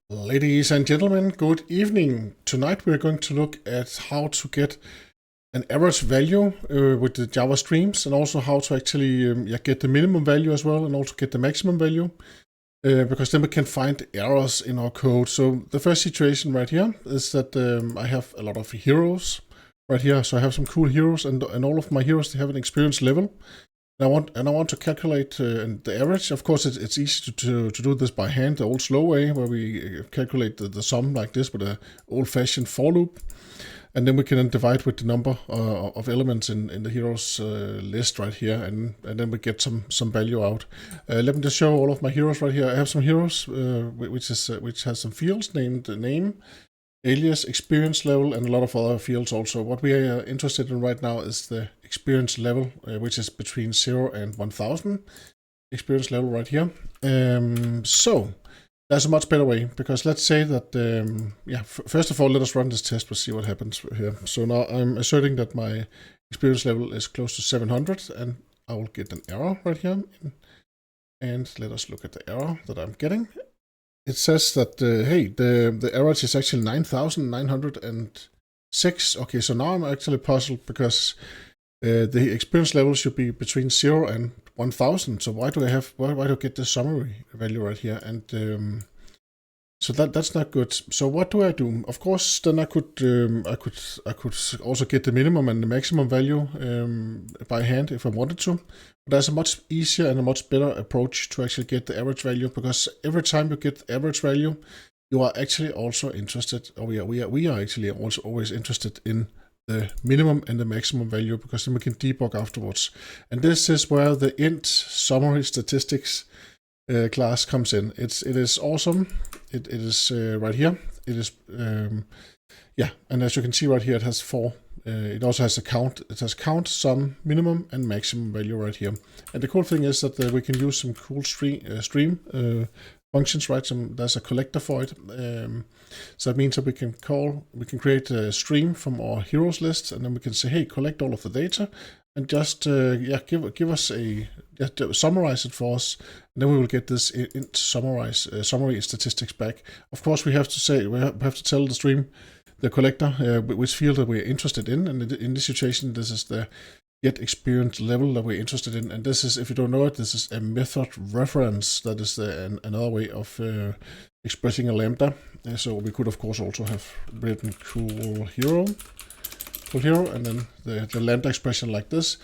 Ladies and gentlemen, good evening. Tonight we're going to look at how to get an average value with the Java streams, and also how to actually get the minimum value as well, and also get the maximum value, because then we can find errors in our code. So the first situation right here is that I have a lot of heroes right here. So I have some cool heroes, and all of my heroes, they have an experience level. And I want to calculate the average. Of course, it's easy to do this by hand, the old slow way, where we calculate the sum like this with an old-fashioned for loop. And then we can then divide with the number of elements in the heroes list right here, and then we get some value out. Let me just show all of my heroes right here. I have some heroes which has some fields named name, alias, experience level, and a lot of other fields also. What we are interested in right now is the experience level, which is between 0 and 1000. Experience level right here. So there's a much better way, because let's say that, first of all, let us run this test. We'll see what happens here. So now I'm asserting that my experience level is close to 700, and I will get an error right here. And let us look at the error that I'm getting. It says that, hey, the average is actually 9,906. Okay, so now I'm actually puzzled, because the experience level should be between 0 and 1000. So why do I get the summary value right here? And so that's not good. So what do I do? Of course, then I could also get the minimum and the maximum value by hand if I wanted to. But there's a much easier and a much better approach to actually get the average value, because every time you get the average value, you are actually also interested, or we are actually also always interested in the minimum and the maximum value, because then we can debug afterwards. And this is where the IntSummaryStatistics class comes in. It is awesome. It is right here. It is and as you can see right here, it has four. It also has a count. It has count, sum, minimum, and maximum value right here. And the cool thing is that we can use some cool stream functions, right? There's a collector for it. So that means that we can create a stream from our heroes list, and then we can say, hey, collect all of the data, and just give us summarize it for us, and then we will get this summary statistics back. Of course, we have to tell the stream, the collector, which field that we're interested in, and in this situation, this is the get experience level that we're interested in. And this is, if you don't know it, this is a method reference. That is another way of expressing a lambda. So we could, of course, also have written cool hero, and then the lambda expression like this.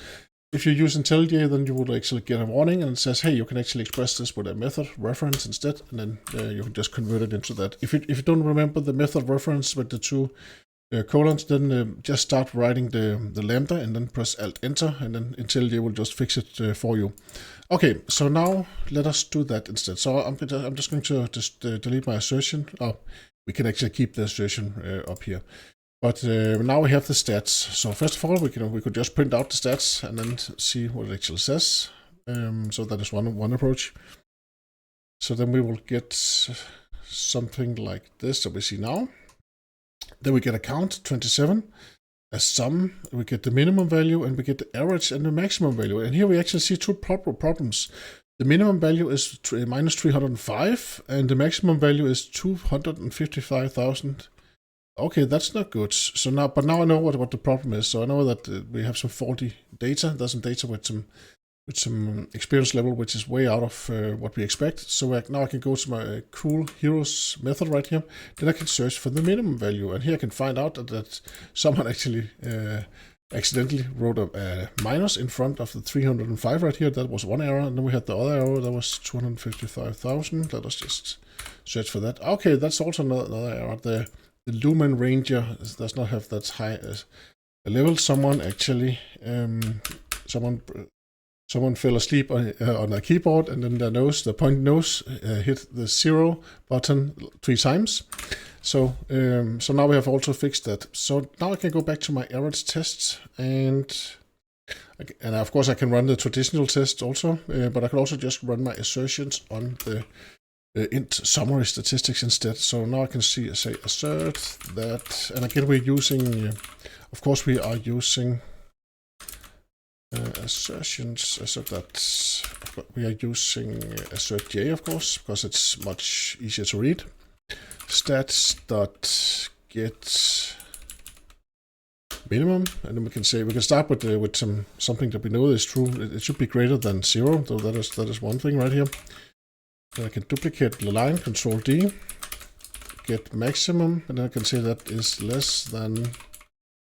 If you use IntelliJ, then you would actually get a warning, and it says, hey, you can actually express this with a method reference instead, and then you can just convert it into that. If you don't remember the method reference with the two colons, then just start writing the lambda, and then press Alt-Enter, and then IntelliJ will just fix it for you. Okay, so now let us do that instead. So I'm just going to delete my assertion. Oh, we can actually keep the assertion up here. But now we have the stats. So first of all, we could just print out the stats and then see what it actually says. So that is one approach. So then we will get something like this that we see now. Then we get a count, 27, a sum, we get the minimum value, and we get the average and the maximum value. And here we actually see two problems. The minimum value is minus 305, and the maximum value is 255,000. Okay, that's not good. So now I know what the problem is. So I know that we have some faulty data. There's some data with some experience level, which is way out of what we expect. So now I can go to my cool heroes method right here. Then I can search for the minimum value, and here I can find out that someone actually accidentally wrote a minus in front of the 305 right here. That was one error, and then we had the other error that was 255,000. Let us just search for that. Okay, that's also another error. The Lumen Ranger does not have that high a level. Someone actually someone fell asleep on a keyboard, and then the point nose hit the 0 button 3 times. So now we have also fixed that. So now I can go back to my average test, and of course I can run the traditional test also, but I can also just run my assertions on the IntSummaryStatistics instead. So now I can say assert that, and again we're using, of course we are using assertions, assert that. We are using assert J, of course, because it's much easier to read. stats.get minimum, and then we can say we can start with something that we know is true. It should be greater than 0, so that is one thing right here. Then I can duplicate the line, Control D, get maximum, and then I can say that is less than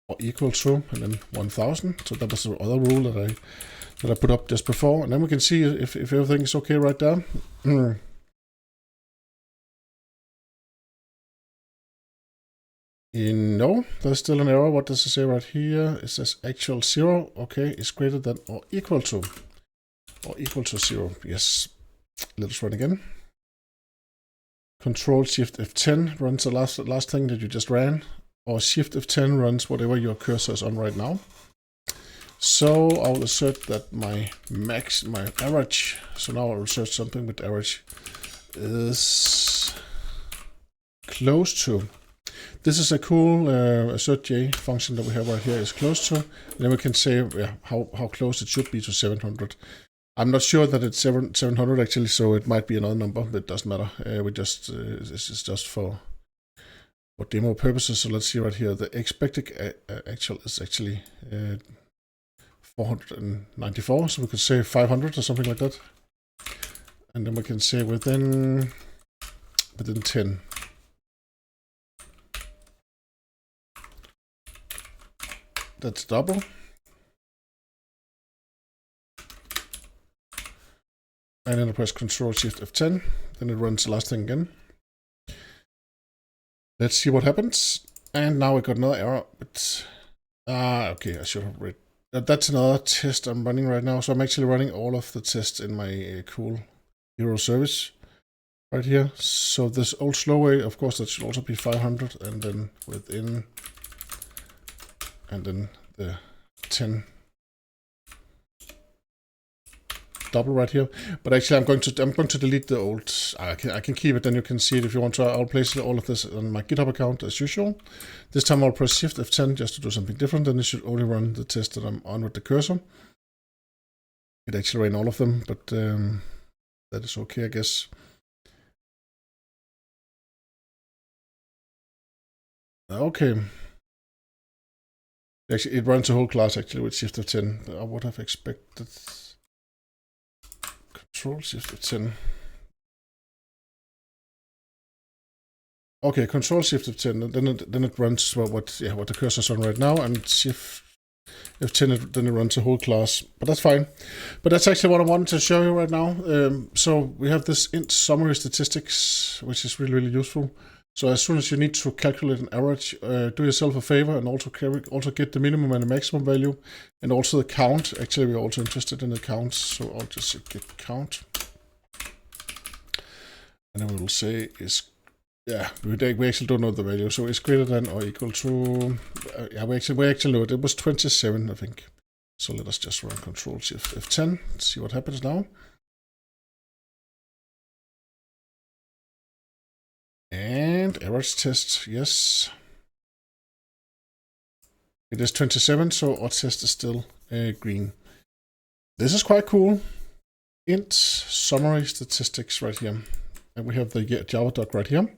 or equal to, and then 1000. So that was the other rule that I put up just before, and then we can see if everything is okay right there. No, there's still an error. What does it say right here? It says actual 0. Okay, is greater than or equal to 0. Yes. Let us run again. Control Shift F10 runs the last thing that you just ran, or Shift F10 runs whatever your cursor is on right now. So I'll assert that my average, so now I'll assert something with average, is close to. This is a cool assert J function that we have right here, is close to. And then we can say how close it should be to 700. I'm not sure that it's 700 actually, so it might be another number, but it doesn't matter. This is just for demo purposes. So let's see right here. The expected actual is actually 494, so we could say 500 or something like that. And then we can say within 10. That's double. And then I press Control Shift F10. Then it runs the last thing again. Let's see what happens. And now we got another error. But okay, I should have read. That's another test I'm running right now. So I'm actually running all of the tests in my cool hero service right here. So this old slow way, of course, that should also be 500, and then within. And then the 10 double right here. But actually, I'm going to delete the old. I can keep it. Then you can see it if you want to. I'll place all of this on my GitHub account as usual. This time I'll press Shift F10 just to do something different. Then it should only run the test that I'm on with the cursor. It actually ran all of them, but that is okay, I guess. Okay. Actually, it runs the whole class actually with Shift F10. I would have expected Control Shift F10. Okay, Control Shift F10. Then it runs what the cursor's on right now, and Shift F10 then it runs the whole class. But that's fine. But that's actually what I wanted to show you right now. So we have this IntSummaryStatistics, which is really useful. So as soon as you need to calculate an average, do yourself a favor and also get the minimum and the maximum value, and also the count. Actually, we're also interested in the counts, so I'll just say get count. And then we will say is, we actually don't know the value, so it's greater than or equal to, we actually know it. It was 27, I think. So let us just run Control Shift F10, see what happens now. And average test, yes. It is 27, so our test is still green. This is quite cool. IntSummaryStatistics right here. And we have the Java doc right here,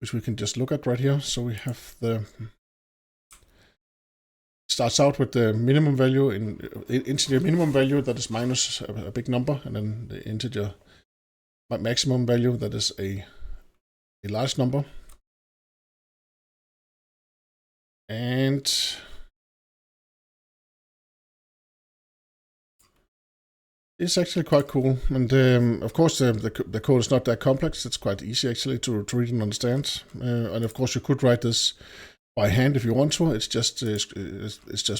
which we can just look at right here. So we have the, starts out with the minimum value, integer minimum value that is minus a big number, and then the integer maximum value that is a large number. And it's actually quite cool. And of course, the code is not that complex. It's quite easy actually to read and understand. And of course, you could write this by hand if you want to. It's just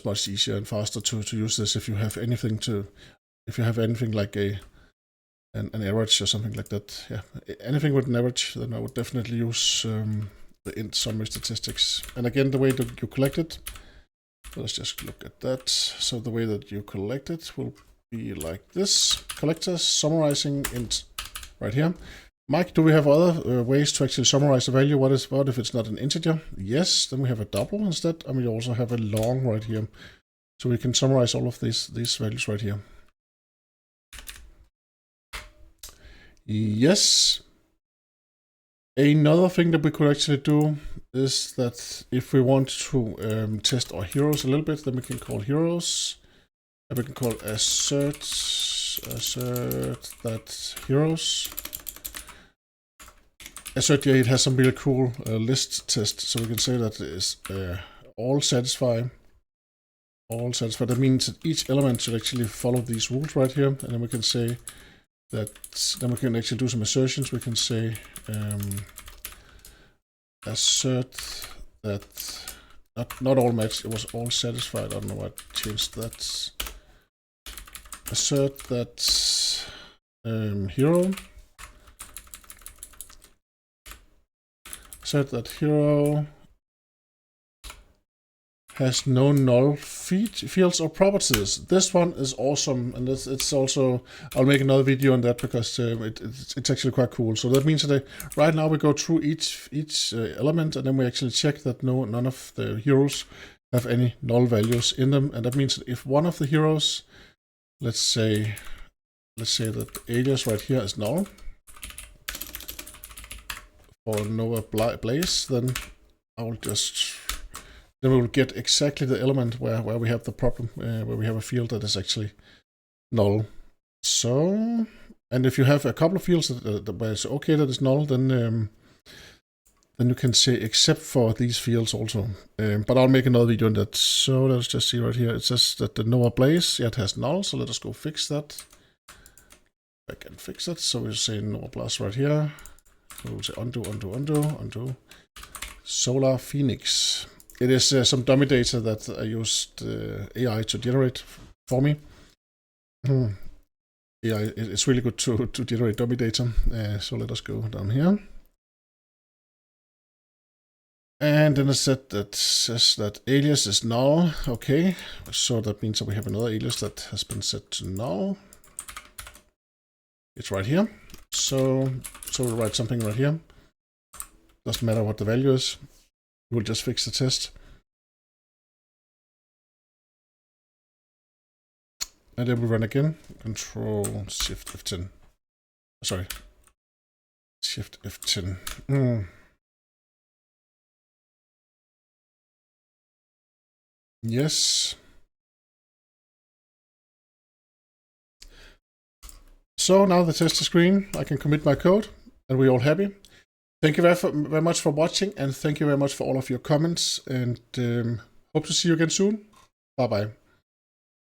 much easier and faster to use this if you have anything like an average or something like that. Yeah, anything with an average, then I would definitely use the IntSummaryStatistics. And again, the way that you collect it, let's just look at that. So the way that you collect it will be like this. Collectors summarizing int right here. Mike, do we have other ways to actually summarize the value? What if it's not an integer? Yes, then we have a double instead, and we also have a long right here. So we can summarize all of these values right here. Yes. Another thing that we could actually do is that if we want to test our heroes a little bit, then we can call heroes, and we can call assert that heroes. Assert here, it has some really cool list test, so we can say that it is all satisfy. All satisfy. That means that each element should actually follow these rules right here, and then we can say that. Then we can actually do some assertions. We can say assert that not all matched. It was all satisfied. I don't know why I changed that. Assert that hero. Assert that hero has no null fields or properties. This one is awesome, and it's also, I'll make another video on that because it's actually quite cool. So that means that right now we go through each element, and then we actually check that none of the heroes have any null values in them, and that means that if one of the heroes, let's say that the alias right here is null for Nova Blaze, then I will just. Then we will get exactly the element where we have the problem, where we have a field that is actually null. So, and if you have a couple of fields where it's okay that is null, then you can say except for these fields also. But I'll make another video on that. So let's just see right here. It says that the Nova Blaze, it has null. So let us go fix that. Back and fix it. So we'll say Nova Blaze right here. We'll say undo. Solar Phoenix. It is some dummy data that I used AI to generate for me. Yeah, it's really good to generate dummy data. So let us go down here. And then it says that alias is null. Okay, so that means that we have another alias that has been set to null. It's right here. So we'll write something right here. Doesn't matter what the value is. We'll just fix the test. And then we run again. Control Shift F10. Sorry. Shift F10. Yes. So now the test is green. I can commit my code, and we're all happy. Thank you very much for watching, and thank you very much for all of your comments, and hope to see you again soon. Bye-bye.